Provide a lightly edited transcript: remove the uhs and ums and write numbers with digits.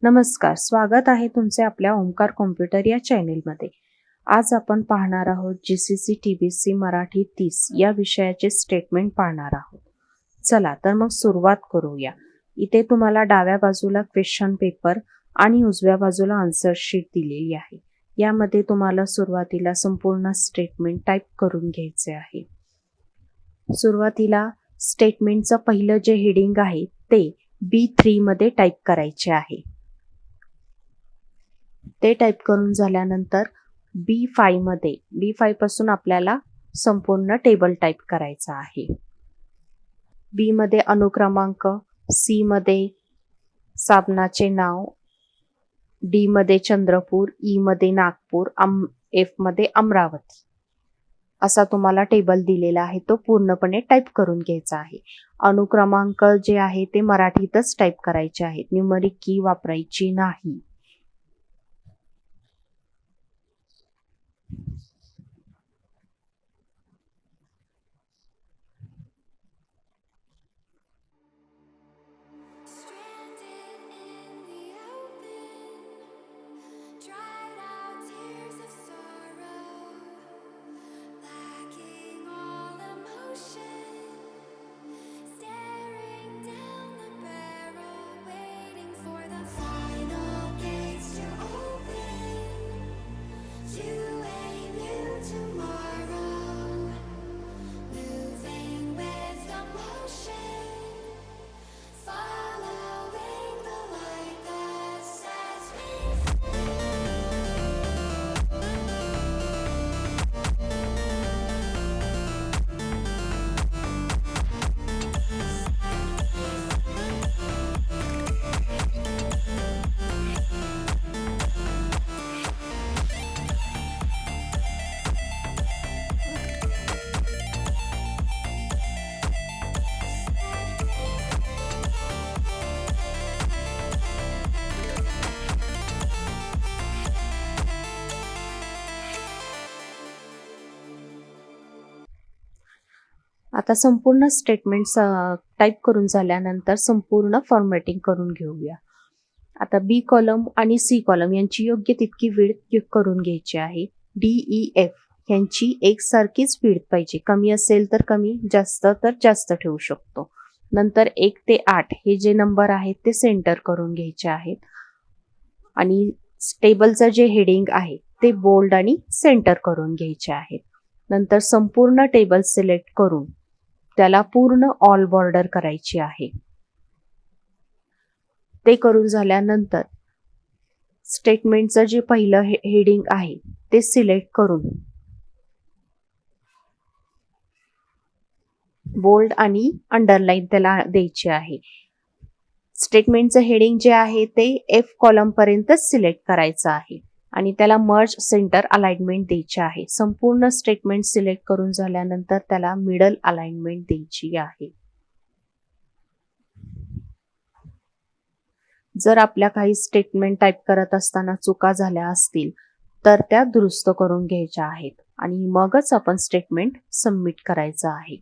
नमस्कार, स्वागत आहे तुमचे आपल्या ओमकार कॉम्प्युटर या चॅनेलमध्ये. आज आपण पाहणार आहोत GCC TBC मराठी 30 या विषयाचे स्टेटमेंट पाहणार आहोत. चला तर मग सुरुवात करूया. इथे तुम्हाला डाव्या बाजूला क्वेश्चन पेपर आणि उजव्या बाजूला आन्सर शीट दिलेली आहे. यामध्ये तुम्हाला सुरुवातीला संपूर्ण स्टेटमेंट टाईप करून घ्यायचे आहे. सुरुवातीला स्टेटमेंटचं पहिलं जे हेडिंग आहे ते B3 मध्ये टाईप करायचे आहे. ते टाईप करून झाल्यानंतर B5 पासून आपल्याला संपूर्ण टेबल टाईप करायचा आहे. B मध्ये अनुक्रमांक, C मध्ये साबणाचे नाव, D मध्ये चंद्रपूर, E मध्ये नागपूर, F मध्ये अमरावती असा तुम्हाला टेबल दिलेला आहे. तो पूर्णपणे टाईप करून घ्यायचा आहे. अनुक्रमांक जे आहे ते मराठीतच टाईप करायचे आहेत. न्यूमरिक की वापरायची नाही. आता संपूर्ण स्टेटमेंट टाईप करून झाल्यानंतर संपूर्ण फॉर्मॅटिंग करून घेऊया. आता B कॉलम आणि C कॉलम यांची योग्य तितकी विड्थ करून घ्यायची आहे. DEF यांची एकसारखीच विड्थ पाहिजे. कमी असेल तर कमी, जास्त तर जास्त ठेवू शकतो. नंतर 1 ते 8 हे जे नंबर आहेत ते सेंटर करून घ्यायचे आहेत. आणि टेबलचं जे हेडिंग आहे ते बोल्ड आणि सेंटर करून घ्यायचे आहेत. नंतर संपूर्ण टेबल सिलेक्ट करून त्याला पूर्ण ऑल बॉर्डर करायची आहे. ते करून झाल्यानंतर स्टेटमेंटचं जे पहिलं हेडिंग आहे ते सिलेक्ट करून बोल्ड आणि अंडरलाईन त्याला द्यायचे आहे. स्टेटमेंटचं हेडिंग जे आहे ते F कॉलम पर्यंत सिलेक्ट करायचं आहे आणि त्याला मर्ज सेंटर अलाइनमेंट द्यायची आहे. संपूर्ण स्टेटमेंट सिलेक्ट करून झाल्यानंतर त्याला मिडल अलाइनमेंट द्यायची आहे. जर आपल्या काही स्टेटमेंट टाईप करत असताना चुका झाल्या असतील तर त्या दुरुस्त करून घ्यायच्या आहेत आणि मगच आपण स्टेटमेंट सबमिट करायचं आहे.